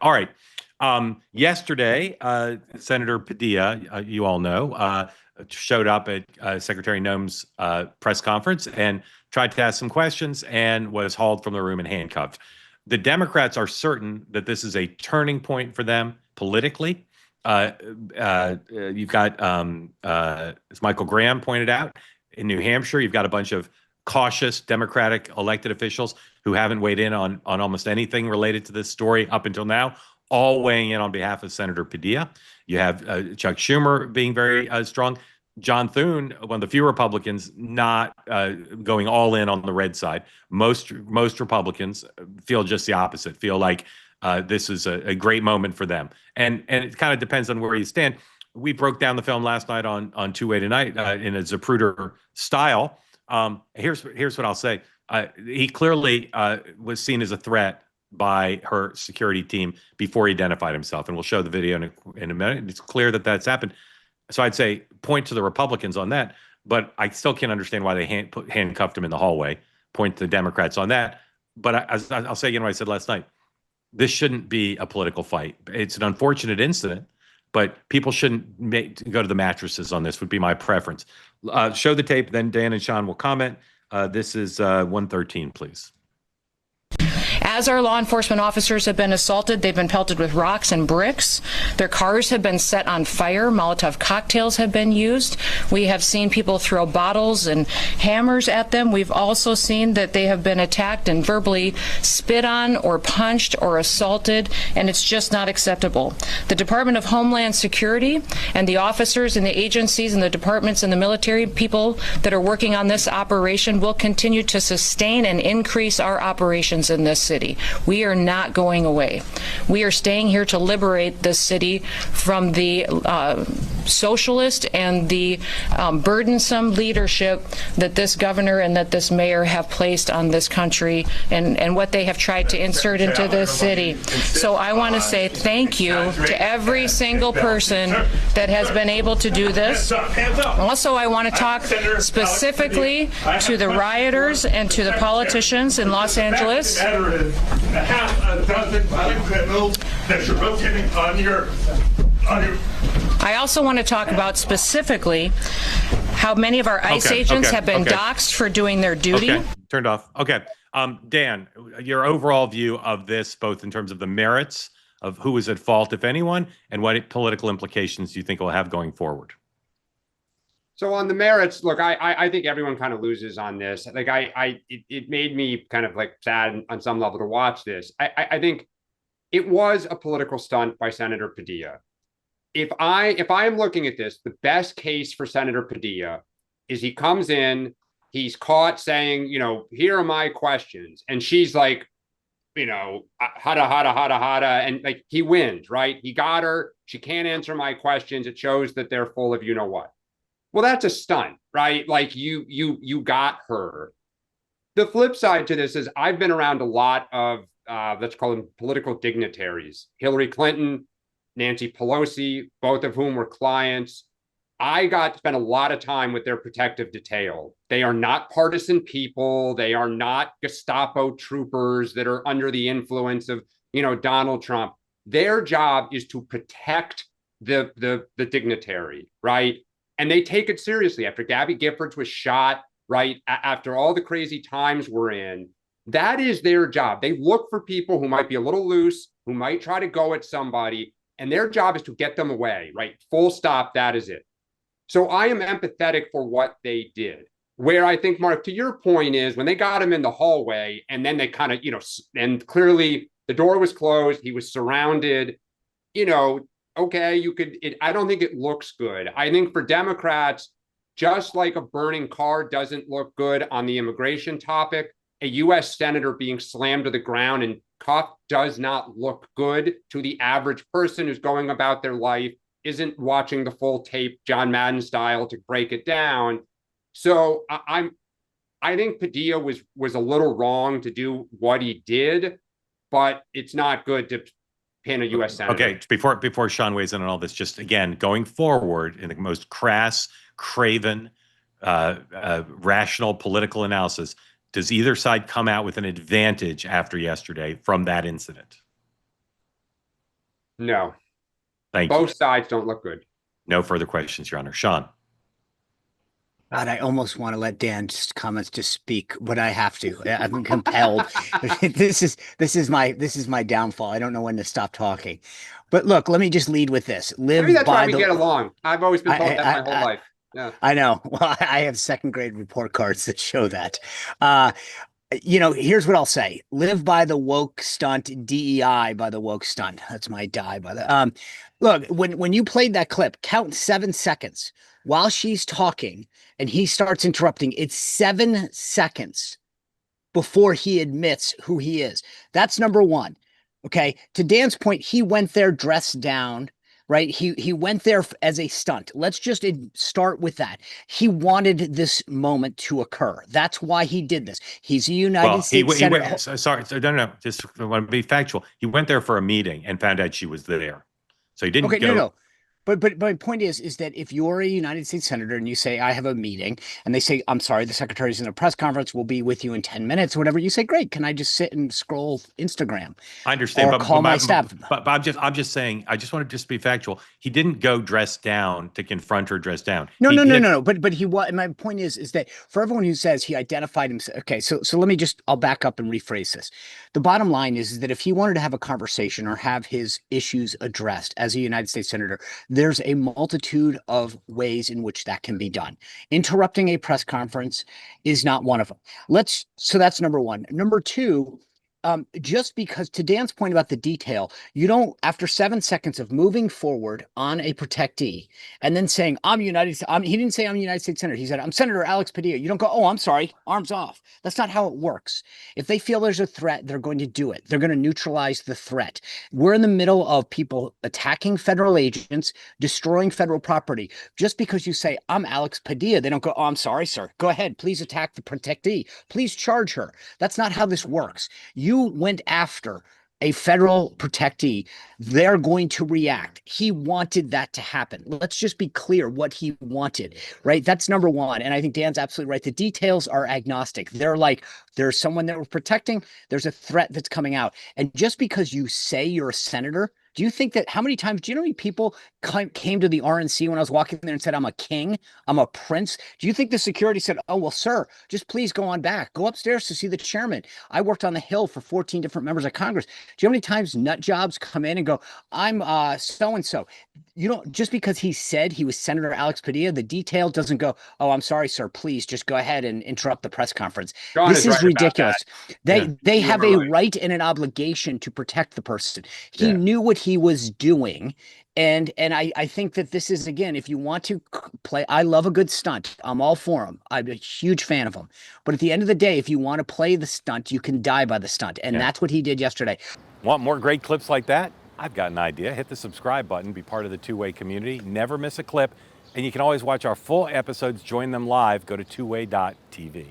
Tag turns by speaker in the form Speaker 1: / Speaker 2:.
Speaker 1: All right. Yesterday, Senator Padilla, you all know, showed up at Secretary Noem's press conference and tried to ask some questions and was hauled from the room and handcuffed. The Democrats are certain that this is a turning point for them politically. You've got, as Michael Graham pointed out, in New Hampshire, you've got a bunch of cautious Democratic elected officials who haven't weighed in on almost anything related to this story up until now, all weighing in on behalf of Senator Padilla. You have Chuck Schumer being very strong. John Thune, one of the few Republicans, not going all in on the red side. Most Republicans feel just the opposite, feel like this is a great moment for them. And it kind of depends on where you stand. We broke down the film last night on Two-Way Tonight in a Zapruder style. Here's what I'll say. He clearly was seen as a threat by her security team before he identified himself. And we'll show the video in a minute. It's clear that that's happened. So I'd say point to the Republicans on that, but I still can't understand why they handcuffed him in the hallway. Point to the Democrats on that. But I'll say again what I said last night. This shouldn't be a political fight. It's an unfortunate incident, but people shouldn't go to the mattresses on this would be my preference. Show the tape, then Dan and Sean will comment. This is 113, please.
Speaker 2: As our law enforcement officers have been assaulted, they've been pelted with rocks and bricks. Their cars have been set on fire. Molotov cocktails have been used. We have seen people throw bottles and hammers at them. We've also seen that they have been attacked and verbally spit on or punched or assaulted, and it's just not acceptable. The Department of Homeland Security and the officers and the agencies and the departments and the military people that are working on this operation will continue to sustain and increase our operations in this city. We are not going away. We are staying here to liberate this city from the socialist and the burdensome leadership that this governor and that this mayor have placed on this country and what they have tried to insert into this city. So I want to say thank you to every single person that has been able to do this. Also, I want to talk specifically to the rioters and to the politicians in Los Angeles.
Speaker 3: A half a dozen violent criminals that you're rotating on your.
Speaker 2: I also want to talk about specifically how many of our ICE agents have been doxxed for doing their duty.
Speaker 1: Okay. Turned off. Okay. Dan, your overall view of this, both in terms of the merits of who was at fault, if anyone, and what political implications do you think it will have going forward?
Speaker 4: So on the merits, look, I think everyone kind of loses on this. Like it made me kind of like sad on some level to watch this. I think it was a political stunt by Senator Padilla. If I am looking at this, the best case for Senator Padilla is he comes in, he's caught saying, here are my questions. And she's like, hada, and like he wins, right? He got her. She can't answer my questions. It shows that they're full of what. Well, that's a stunt, right? Like you got her. The flip side to this is I've been around a lot of, let's call them political dignitaries. Hillary Clinton, Nancy Pelosi, both of whom were clients. I got to spend a lot of time with their protective detail. They are not partisan people. They are not Gestapo troopers that are under the influence of, Donald Trump. Their job is to protect the dignitary, right? And they take it seriously. After Gabby Giffords was shot, right, after all the crazy times we're in, that is their job. They look for people who might be a little loose, who might try to go at somebody, and their job is to get them away, right? Full stop, that is it. So I am empathetic for what they did. Where I think, Mark, to your point is when they got him in the hallway and then they kind of, and clearly the door was closed, he was surrounded, okay, I don't think it looks good. I think for Democrats, just like a burning car doesn't look good on the immigration topic, a U.S. senator being slammed to the ground and cuffed does not look good to the average person who's going about their life, isn't watching the full tape, John Madden style, to break it down. So I think Padilla was a little wrong to do what he did, but it's not good to pin a U.S. senator.
Speaker 1: Okay, before Sean weighs in on all this, just again, going forward in the most crass, craven, rational political analysis, does either side come out with an advantage after yesterday from that incident?
Speaker 4: No,
Speaker 1: Thank you.
Speaker 4: both sides don't look good.
Speaker 1: No further questions, Your Honor. Sean.
Speaker 5: God, I almost want to let Dan's comments just speak, but I have to. I'm compelled. This is my downfall. I don't know when to stop talking. But look, let me just lead with this.
Speaker 4: Maybe
Speaker 5: Live
Speaker 4: that's why
Speaker 5: by
Speaker 4: we
Speaker 5: the
Speaker 4: get along. I've always been told that my whole
Speaker 5: I,
Speaker 4: life. Yeah.
Speaker 5: I know. Well, I have second grade report cards that show that. Uh, here's what I'll say. Live by the woke stunt, DEI by the woke stunt. That's my die by the look, when you played that clip, count 7 seconds while she's talking and he starts interrupting. It's 7 seconds before he admits who he is. That's number one. Okay. To Dan's point, he went there dressed down, right? He went there as a stunt. Let's just start with that. He wanted this moment to occur. That's why he did this. He's a United States Senator.
Speaker 1: Sorry, no. Just want to be factual. He went there for a meeting and found out she was there. So he didn't
Speaker 5: Okay,
Speaker 1: go.
Speaker 5: no. But my point is that if you're a United States Senator and you say, I have a meeting, and they say, I'm sorry, the secretary's in a press conference, we'll be with you in 10 minutes, or whatever, you say, great, can I just sit and scroll Instagram?
Speaker 1: I understand,
Speaker 5: or call my staff?
Speaker 1: But I'm just saying, I just want to just be factual. He didn't go dressed down to confront her dressed down.
Speaker 5: No. But he was. My point is that for everyone who says he identified himself. Okay, so I'll back up and rephrase this. The bottom line is that if he wanted to have a conversation or have his issues addressed as a United States Senator, there's a multitude of ways in which that can be done. Interrupting a press conference is not one of them. So that's number one. Number two, just because to Dan's point about the detail, you don't, after 7 seconds of moving forward on a protectee and then saying, he didn't say I'm United States Senator. He said, I'm Senator Alex Padilla. You don't go, oh, I'm sorry, arms off. That's not how it works. If they feel there's a threat, they're going to do it. They're going to neutralize the threat. We're in the middle of people attacking federal agents, destroying federal property. Just because you say, I'm Alex Padilla, they don't go, oh, I'm sorry, sir. Go ahead. Please attack the protectee. Please charge her. That's not how this works. You went after a federal protectee, they're going to react. He wanted that to happen. Let's just be clear what he wanted, right? That's number one. And I think Dan's absolutely right. The details are agnostic. They're like, there's someone that we're protecting, there's a threat that's coming out. And just because you say you're a senator, do you think that how many times, do you know how many people came to the RNC when I was walking there and said, I'm a king, I'm a prince? Do you think the security said, oh, well, sir, just please go on back, go upstairs to see the chairman. I worked on the Hill for 14 different members of Congress. Do you know how many times nut jobs come in and go, I'm so-and-so? You don't, just because he said he was Senator Alex Padilla, the detail doesn't go, oh, I'm sorry, sir, please just go ahead and interrupt the press conference. This is ridiculous. They have a right and an obligation to protect the person. He knew what he was doing. And I think that this is, again, if you want to play, I love a good stunt. I'm all for them. I'm a huge fan of them. But at the end of the day, if you want to play the stunt, you can die by the stunt. And that's what he did yesterday.
Speaker 1: Want more great clips like that? I've got an idea. Hit the subscribe button, be part of the Two-Way community, never miss a clip. And you can always watch our full episodes, join them live, go to twoway.tv.